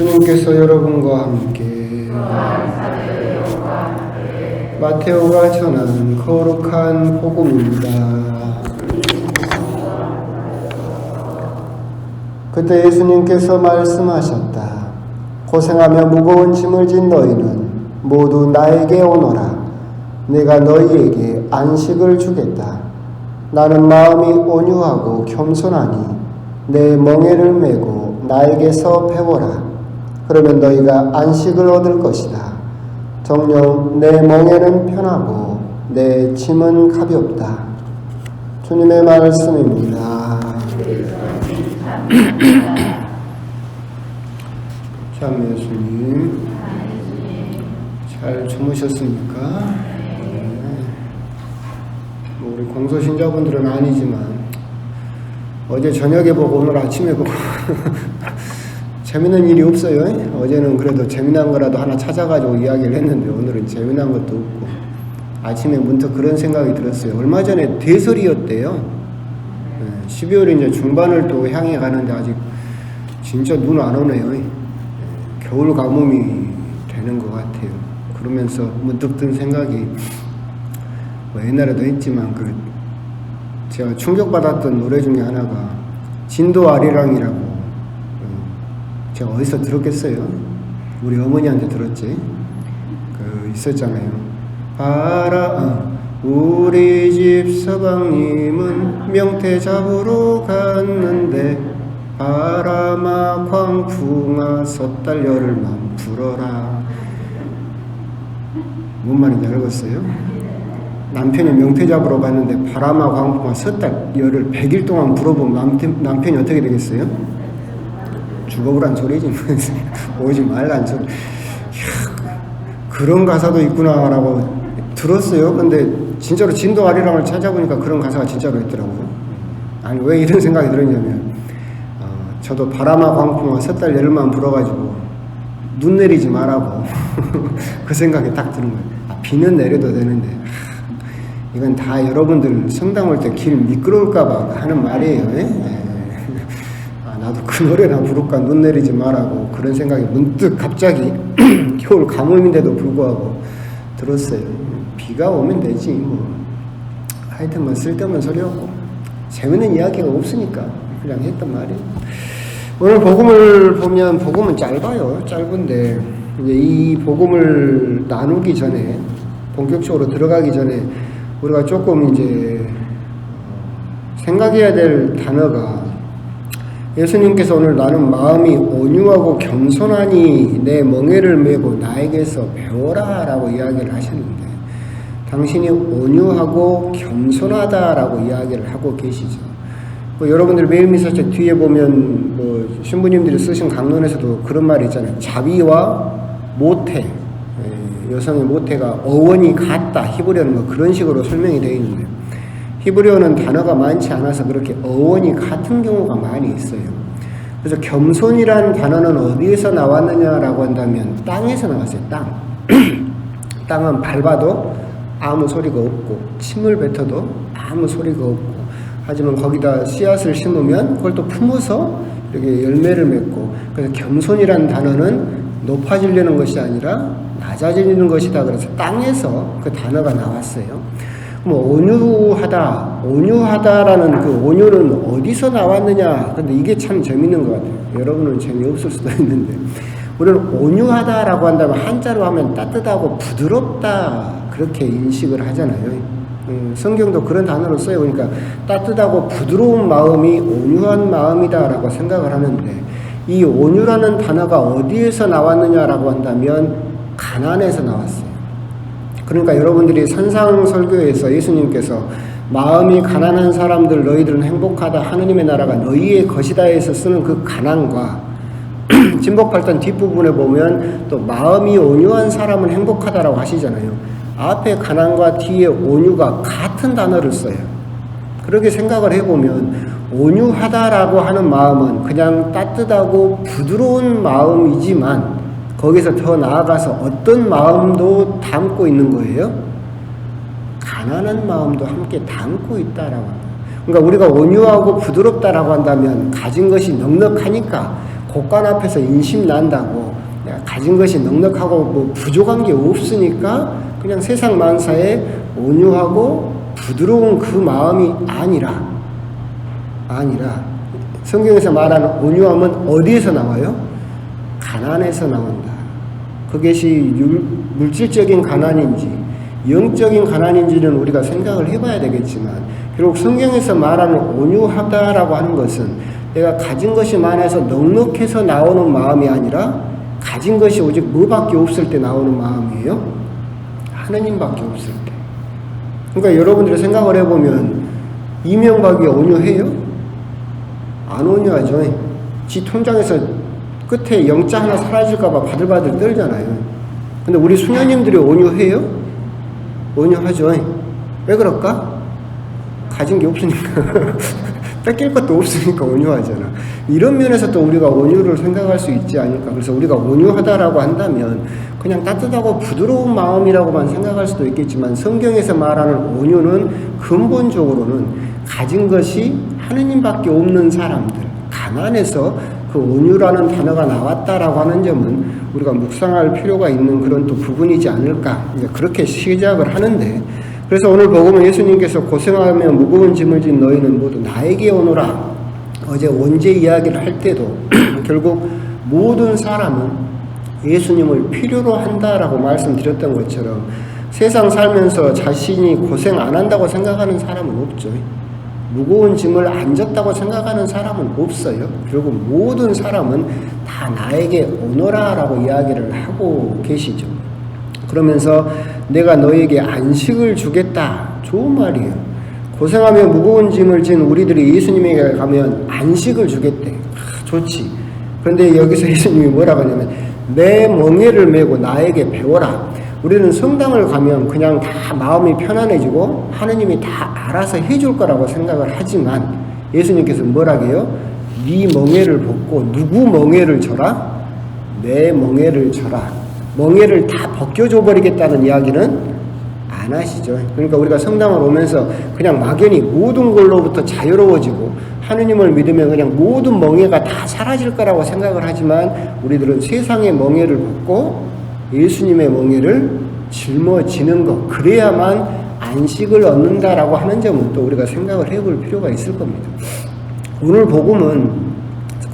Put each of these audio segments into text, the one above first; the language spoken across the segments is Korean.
주님께서 여러분과 함께 마테오가 전한 거룩한 복음입니다. 그때 예수님께서 말씀하셨다. 고생하며 무거운 짐을 진 너희는 모두 나에게 오너라. 내가 너희에게 안식을 주겠다. 나는 마음이 온유하고 겸손하니 내 멍에를 메고 나에게서 배워라. 그러면 너희가 안식을 얻을 것이다. 정녕 내 멍에는 편하고 내 짐은 가볍다. 주님의 말씀입니다. 참 예수님 잘 주무셨습니까? 우리 공소신자분들은 아니지만 어제 저녁에 보고 오늘 아침에 보고 재미난 일이 없어요. 어제는 그래도 재미난 거라도 하나 찾아가지고 이야기를 했는데 오늘은 재미난 것도 없고 아침에 문득 그런 생각이 들었어요. 얼마 전에 대설이었대요. 12월 이제 중반을 또 향해 가는데 아직 진짜 눈 안 오네요. 겨울 가뭄이 되는 것 같아요. 그러면서 문득 든 생각이 뭐 옛날에도 했지만 제가 충격받았던 노래 중에 하나가 진도 아리랑이라고 제가 어디서 들었겠어요? 우리 어머니한테 들었지? 있었잖아요. 우리 집 서방님은 명태 잡으러 갔는데 바람아 광풍아 섣달 열흘만 불어라. 뭔 말인지 알겠어요? 남편이 명태 잡으러 갔는데 바람아 광풍아 섣달 열흘 100일 동안 불어보면 남편이 어떻게 되겠어요? 죽어보란 소리지. 오지 말란 소리. 그런 가사도 있구나라고 들었어요. 근데 진짜로 진도 아리랑을 찾아보니까 그런 가사가 진짜로 있더라고요. 아니 왜 이런 생각이 들었냐면 저도 바람아 광풍아 섣달 열흘만 불어가지고 눈 내리지 말라고 그 생각이 딱 드는 거예요. 비는 내려도 되는데 이건 다 여러분들 성당 올 때 길 미끄러울까봐 하는 말이에요. 나도 그 노래나 부를까 눈 내리지 말라고 그런 생각이 문득 갑자기 겨울 가뭄인데도 불구하고 들었어요. 비가 오면 되지 뭐. 하여튼 뭐 쓸데없는 소리였고 재밌는 이야기가 없으니까 그냥 했단 말이에요. 오늘 복음을 보면 복음은 짧아요. 짧은데 이제 이 복음을 나누기 전에 본격적으로 들어가기 전에 우리가 조금 이제 생각해야 될 단어가 예수님께서 오늘 나는 마음이 온유하고 겸손하니 내 멍에를 메고 나에게서 배워라 라고 이야기를 하셨는데 당신이 온유하고 겸손하다라고 이야기를 하고 계시죠. 여러분들 매일 미사책 뒤에 보면 신부님들이 쓰신 강론에서도 그런 말이 있잖아요. 자비와 모태, 여성의 모태가 어원이 같다. 히브리어는 그런 식으로 설명이 되어 있는데 히브리어는 단어가 많지 않아서 그렇게 어원이 같은 경우가 많이 있어요. 그래서 겸손이라는 단어는 어디에서 나왔느냐라고 한다면 땅에서 나왔어요. 땅은 밟아도 아무 소리가 없고 침을 뱉어도 아무 소리가 없고 하지만 거기다 씨앗을 심으면 그걸 또 품어서 이렇게 열매를 맺고 그래서 겸손이라는 단어는 높아지려는 것이 아니라 낮아지는 것이다. 그래서 땅에서 그 단어가 나왔어요. 온유하다라는 그 온유는 어디서 나왔느냐. 근데 이게 참 재밌는 것 같아요. 여러분은 재미없을 수도 있는데 우리는 온유하다라고 한다면 한자로 하면 따뜻하고 부드럽다 그렇게 인식을 하잖아요. 성경도 그런 단어를 써요. 그러니까 따뜻하고 부드러운 마음이 온유한 마음이다라고 생각을 하는데 이 온유라는 단어가 어디에서 나왔느냐라고 한다면 가나안에서 나왔어요. 그러니까 여러분들이 산상설교에서 예수님께서 마음이 가난한 사람들 너희들은 행복하다 하느님의 나라가 너희의 것이다 해서 쓰는 그 가난과 진복팔단 뒷부분에 보면 또 마음이 온유한 사람은 행복하다라고 하시잖아요. 앞에 가난과 뒤에 온유가 같은 단어를 써요. 그렇게 생각을 해보면 온유하다라고 하는 마음은 그냥 따뜻하고 부드러운 마음이지만 거기서 더 나아가서 어떤 마음도 담고 있는 거예요? 가난한 마음도 함께 담고 있다라고 합니다. 그러니까 우리가 온유하고 부드럽다라고 한다면 가진 것이 넉넉하니까 곡간 앞에서 인심 난다고 내가 가진 것이 넉넉하고 뭐 부족한 게 없으니까 그냥 세상 만사에 온유하고 부드러운 그 마음이 아니라 성경에서 말하는 온유함은 어디에서 나와요? 가난에서 나온다. 그것이 물질적인 가난인지 영적인 가난인지는 우리가 생각을 해봐야 되겠지만 결국 성경에서 말하는 온유하다라고 하는 것은 내가 가진 것이 많아서 넉넉해서 나오는 마음이 아니라 가진 것이 오직 뭐밖에 없을 때 나오는 마음이에요? 하느님밖에 없을 때. 그러니까 여러분들이 생각을 해보면 이명박이 온유해요? 안 온유하죠. 지 통장에서 끝에 영자 하나 사라질까봐 바들바들 떨잖아요. 근데 우리 수녀님들이 온유해요? 온유하죠. 왜 그럴까? 가진 게 없으니까. 뺏길 것도 없으니까 온유하잖아. 이런 면에서 또 우리가 온유를 생각할 수 있지 않을까. 그래서 우리가 온유하다라고 한다면 그냥 따뜻하고 부드러운 마음이라고만 생각할 수도 있겠지만 성경에서 말하는 온유는 근본적으로는 가진 것이 하느님밖에 없는 사람들, 가난해서 그 온유라는 단어가 나왔다라고 하는 점은 우리가 묵상할 필요가 있는 그런 또 부분이지 않을까. 그렇게 시작을 하는데, 그래서 오늘 복음은 예수님께서 고생하며 무거운 짐을 진 너희는 모두 나에게 오너라. 어제 원죄 이야기를 할 때도 결국 모든 사람은 예수님을 필요로 한다라고 말씀드렸던 것처럼 세상 살면서 자신이 고생 안 한다고 생각하는 사람은 없죠. 무거운 짐을 안 졌다고 생각하는 사람은 없어요. 결국 모든 사람은 다 나에게 오너라라고 이야기를 하고 계시죠. 그러면서 내가 너에게 안식을 주겠다. 좋은 말이에요. 고생하며 무거운 짐을 진 우리들이 예수님에게 가면 안식을 주겠대. 좋지. 그런데 여기서 예수님이 뭐라고 하냐면 내 멍에를 메고 나에게 배워라. 우리는 성당을 가면 그냥 다 마음이 편안해지고 하느님이 다 알아서 해줄 거라고 생각을 하지만 예수님께서 뭐라고 해요? 네 멍에를 벗고 누구 멍에를 져라? 내 멍에를 져라. 멍에를 다 벗겨줘 버리겠다는 이야기는 안 하시죠. 그러니까 우리가 성당을 오면서 그냥 막연히 모든 걸로부터 자유로워지고 하느님을 믿으면 그냥 모든 멍에가 다 사라질 거라고 생각을 하지만 우리들은 세상의 멍에를 벗고 예수님의 멍에를 짊어지는 것, 그래야만 안식을 얻는다라고 하는 점은 또 우리가 생각을 해볼 필요가 있을 겁니다. 오늘 복음은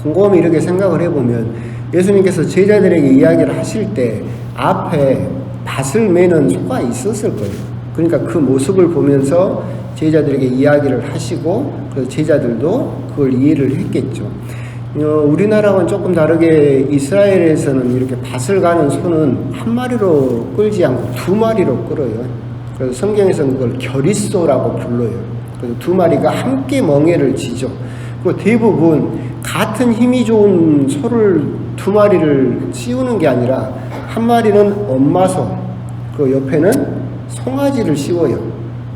곰곰이 이렇게 생각을 해보면 예수님께서 제자들에게 이야기를 하실 때 앞에 밭을 매는 소가 있었을 거예요. 그러니까 그 모습을 보면서 제자들에게 이야기를 하시고 그래서 제자들도 그걸 이해를 했겠죠. 우리나라와는 조금 다르게 이스라엘에서는 이렇게 밭을 가는 소는 한 마리로 끌지 않고 두 마리로 끌어요. 그래서 성경에서는 그걸 겨릿소라고 불러요. 그래서 두 마리가 함께 멍에를 지죠. 그리고 대부분 같은 힘이 좋은 소를 두 마리를 씌우는 게 아니라 한 마리는 엄마 소, 그 옆에는 송아지를 씌워요.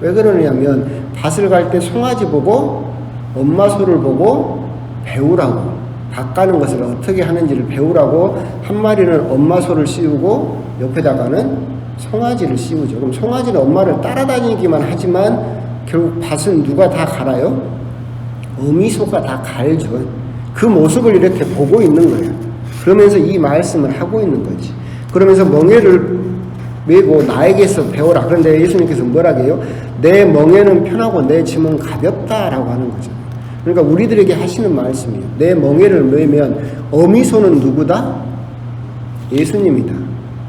왜 그러냐면 밭을 갈 때 송아지 보고 엄마 소를 보고 배우라고, 밭 가는 것을 어떻게 하는지를 배우라고 한 마리는 엄마 소를 씌우고 옆에다가는 송아지를 씌우죠. 그럼 송아지는 엄마를 따라다니기만 하지만 결국 밭은 누가 다 갈아요? 어미소가 다 갈죠. 그 모습을 이렇게 보고 있는 거예요. 그러면서 이 말씀을 하고 있는 거지. 그러면서 멍에를 메고 나에게서 배워라. 그런데 예수님께서 뭐라고 해요? 내 멍에는 편하고 내 짐은 가볍다라고 하는 거죠. 그러니까 우리들에게 하시는 말씀이에요. 내 멍에를 메면 어미소는 누구다? 예수님이다.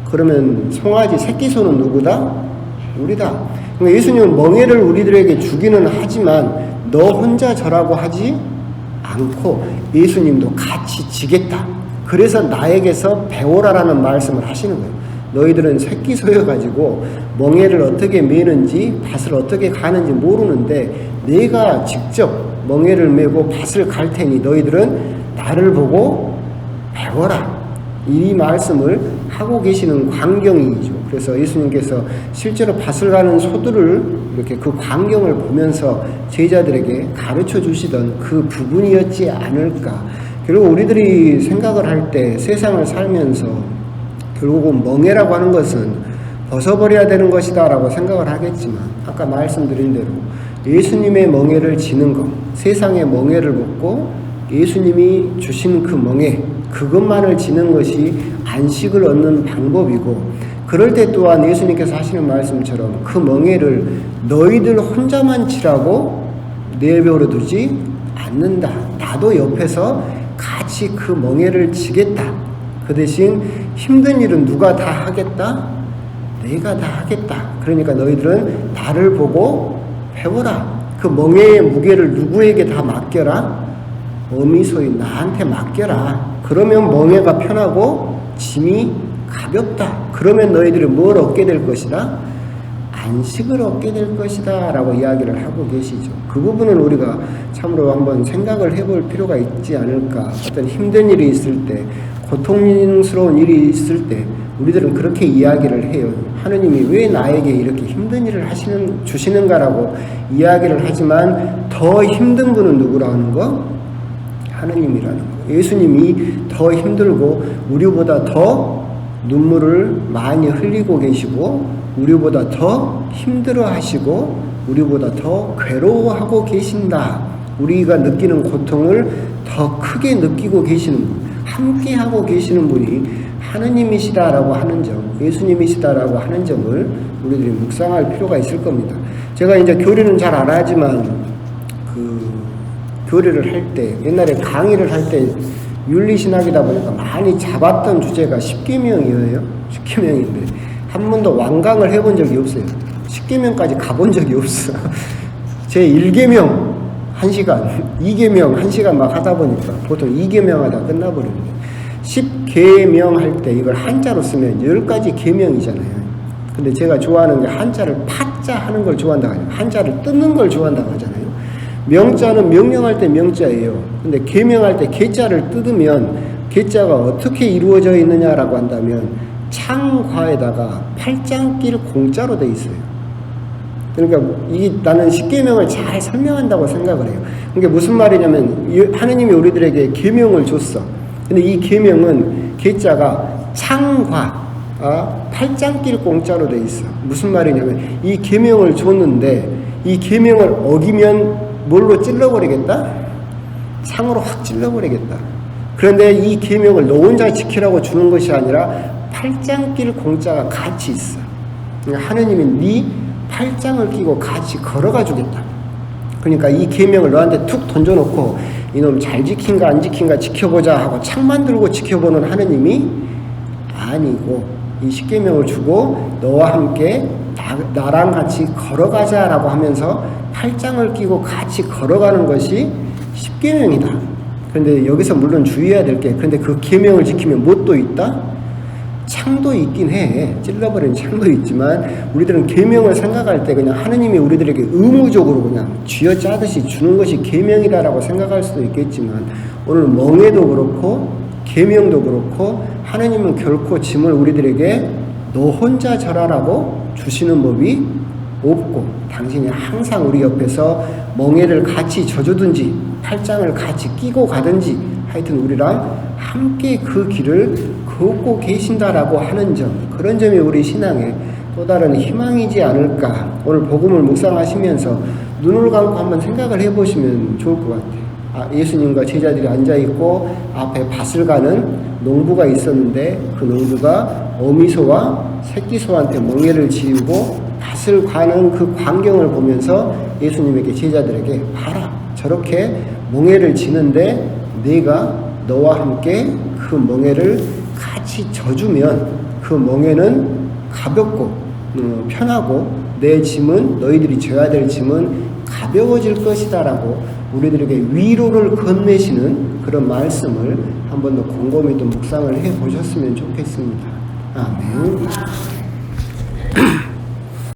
그러면 송아지 새끼소는 누구다? 우리다. 그러니까 예수님은 멍에를 우리들에게 주기는 하지만 너 혼자 저라고 하지 않고 예수님도 같이 지겠다. 그래서 나에게서 배워라라는 말씀을 하시는 거예요. 너희들은 새끼 소여가지고 멍에를 어떻게 메는지 밭을 어떻게 가는지 모르는데 내가 직접 멍에를 메고 밭을 갈 테니 너희들은 나를 보고 배워라. 이 말씀을 하고 계시는 광경이죠. 그래서 예수님께서 실제로 밭을 가는 소들을 이렇게 그 광경을 보면서 제자들에게 가르쳐 주시던 그 부분이었지 않을까. 결국 우리들이 생각을 할 때 세상을 살면서 결국은 멍에라고 하는 것은 벗어버려야 되는 것이다 라고 생각을 하겠지만 아까 말씀드린 대로 예수님의 멍에를 지는 것, 세상의 멍에를 벗고 예수님이 주신 그 멍에, 그것만을 지는 것이 안식을 얻는 방법이고, 그럴 때 또한 예수님께서 하시는 말씀처럼 그 멍에를 너희들 혼자만 지라고 내버려 두지 않는다. 나도 옆에서 같이 그 멍에를 지겠다. 그 대신 힘든 일은 누가 다 하겠다? 내가 다 하겠다. 그러니까 너희들은 나를 보고 배워라. 그 멍에의 무게를 누구에게 다 맡겨라? 어미소인 나한테 맡겨라. 그러면 멍에가 편하고 짐이 가볍다. 그러면 너희들이 뭘 얻게 될 것이다? 안식을 얻게 될 것이다 라고 이야기를 하고 계시죠. 그 부분은 우리가 참으로 한번 생각을 해볼 필요가 있지 않을까. 어떤 힘든 일이 있을 때, 고통스러운 일이 있을 때 우리들은 그렇게 이야기를 해요. 하느님이 왜 나에게 이렇게 힘든 일을 주시는가라고 이야기를 하지만 더 힘든 분은 누구라는 거? 하느님이라는 거. 예수님이 더 힘들고 우리보다 더 눈물을 많이 흘리고 계시고 우리보다 더 힘들어 하시고 우리보다 더 괴로워하고 계신다. 우리가 느끼는 고통을 더 크게 느끼고 계시는 분, 함께 하고 계시는 분이 하느님이시다라고 하는 점, 예수님이시다라고 하는 점을 우리들이 묵상할 필요가 있을 겁니다. 제가 이제 교리는 잘 안 하지만 교리를 할 때, 옛날에 강의를 할 때 윤리신학이다 보니까 많이 잡았던 주제가 십계명이에요. 십계명인데 한 번도 완강을 해본 적이 없어요. 십계명까지 가본 적이 없어. 제 1계명 1시간, 2계명 1시간 막 하다 보니까 보통 2계명 하다 끝나버리는데 10계명 할 때 이걸 한자로 쓰면 10가지 계명이잖아요. 근데 제가 좋아하는 게 한자를 파자 하는 걸 좋아한다고 하잖아요. 한자를 뜯는 걸 좋아한다고 하잖아요. 명자는 명령할 때 명자예요. 근데 계명할 때 계자를 뜯으면 계자가 어떻게 이루어져 있느냐라고 한다면 창과에다가 팔짱길 공자로 돼 있어요. 그러니까 나는 십계명을 잘 설명한다고 생각을 해요. 그게 무슨 말이냐면 하느님이 우리들에게 계명을 줬어. 근데 이 계명은 계자가 창과 팔짱길 공자로 돼 있어. 무슨 말이냐면 이 계명을 줬는데 이 계명을 어기면 뭘로 찔러버리겠다? 창으로 확 찔러버리겠다. 그런데 이 계명을 너 혼자 지키라고 주는 것이 아니라 팔짱길 공자가 같이 있어. 그러니까 하느님이 네 팔짱을 끼고 같이 걸어가 주겠다. 그러니까 이 계명을 너한테 툭 던져놓고 이놈 잘 지킨가 안 지킨가 지켜보자 하고 창만 들고 지켜보는 하느님이 아니고 이 십계명을 주고 너와 함께 나랑 같이 걸어가자라고 하면서 팔짱을 끼고 같이 걸어가는 것이 십계명이다. 그런데 여기서 물론 주의해야 될 게, 그런데 그 계명을 지키면 뭣도 있다? 창도 있긴 해. 찔러버리는 창도 있지만 우리들은 계명을 생각할 때 그냥 하느님이 우리들에게 의무적으로 그냥 쥐어짜듯이 주는 것이 계명이다라고 생각할 수도 있겠지만 오늘 멍에도 그렇고 계명도 그렇고 하느님은 결코 짐을 우리들에게 너 혼자 절하라고 주시는 법이 없고 당신이 항상 우리 옆에서 멍에를 같이 져주든지 팔짱을 같이 끼고 가든지 하여튼 우리랑 함께 그 길을 걷고 계신다라고 하는 점, 그런 점이 우리 신앙의 또 다른 희망이지 않을까. 오늘 복음을 묵상하시면서 눈을 감고 한번 생각을 해보시면 좋을 것 같아요. 예수님과 제자들이 앉아있고 앞에 밭을 가는 농부가 있었는데 그 농부가 어미소와 새끼소한테 멍에를 지우고 밭을 가는 그 광경을 보면서 예수님에게 제자들에게 봐라, 저렇게 멍에를 지는데 내가 너와 함께 그 멍에를 같이 져주면 그 멍에는 가볍고 편하고 내 짐은, 너희들이 져야 될 짐은 가벼워질 것이다 라고 우리들에게 위로를 건네시는 그런 말씀을 한 번 더 곰곰이 또 묵상을 해 보셨으면 좋겠습니다. 아멘.